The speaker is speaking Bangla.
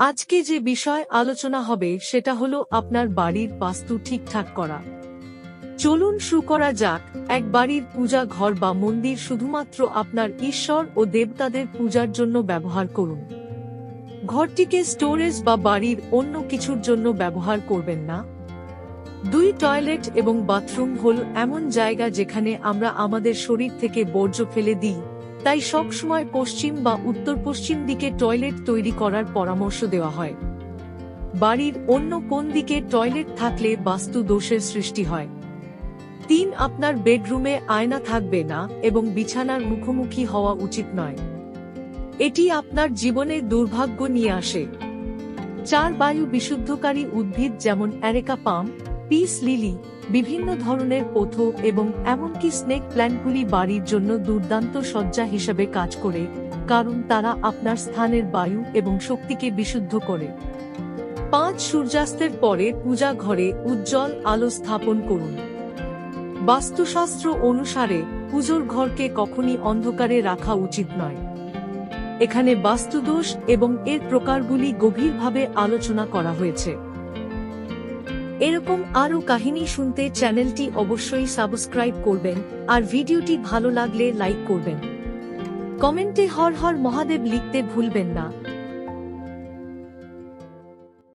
আজকে যে বিষয় আলোচনা হবে সেটা হলো আপনার বাড়ির বাস্তু ঠিকঠাক করা। চলুন শুরু করা যাক। এক বাড়ির পূজা ঘর বা মন্দির শুধুমাত্র আপনার ঈশ্বর ও দেবতাদের পূজার জন্য ব্যবহার করুন। ঘরটিকে স্টোরেজ বা বাড়ির অন্য কিছুর জন্য ব্যবহার করবেন না। দুই টয়লেট এবং বাথরুম হল এমন জায়গা যেখানে আমরা আমাদের শরীর থেকে বর্জ্য ফেলে দিই, তাই সব সময় পশ্চিম বা উত্তর পশ্চিম দিকে টয়লেট তৈরি করার পরামর্শ দেওয়া হয়। বাড়ির অন্য কোন দিকে টয়লেট থাকলে বাস্তু দোষের সৃষ্টি হয়। 3. আপনার বেডরুমে আয়না থাকবে না এবং বিছানার মুখোমুখি হওয়া উচিত নয়। এটি আপনার জীবনে দুর্ভাগ্য নিয়ে আসে। 4. বায়ু বিশুদ্ধকারী উদ্ভিদ যেমন অ্যারেকা পাম, পিস লিলি, বিভিন্ন ধরনের পোথো এবং এমনকি স্নেক প্ল্যান্টগুলি বাড়ির জন্য দুর্দান্ত সজ্জা হিসেবে কাজ করে, কারণ তারা আপনার স্থানের বায়ু এবং শক্তিকে বিশুদ্ধ করে। 5. সূর্যাস্তের পরে পূজা ঘরে উজ্জ্বল আলো স্থাপন করুন। বাস্তুশাস্ত্র অনুসারে পুজোর ঘরকে কখনই অন্ধকারে রাখা উচিত নয়। এখানে বাস্তুদোষ এবং এর প্রকারগুলি গভীরভাবে আলোচনা করা হয়েছে। এরকম আরও কাহিনী শুনতে চ্যানেলটি অবশ্যই সাবস্ক্রাইব করবেন, আর ভিডিওটি ভালো লাগলে লাইক করবেন। কমেন্টে হর হর মহাদেব লিখতে ভুলবেন না।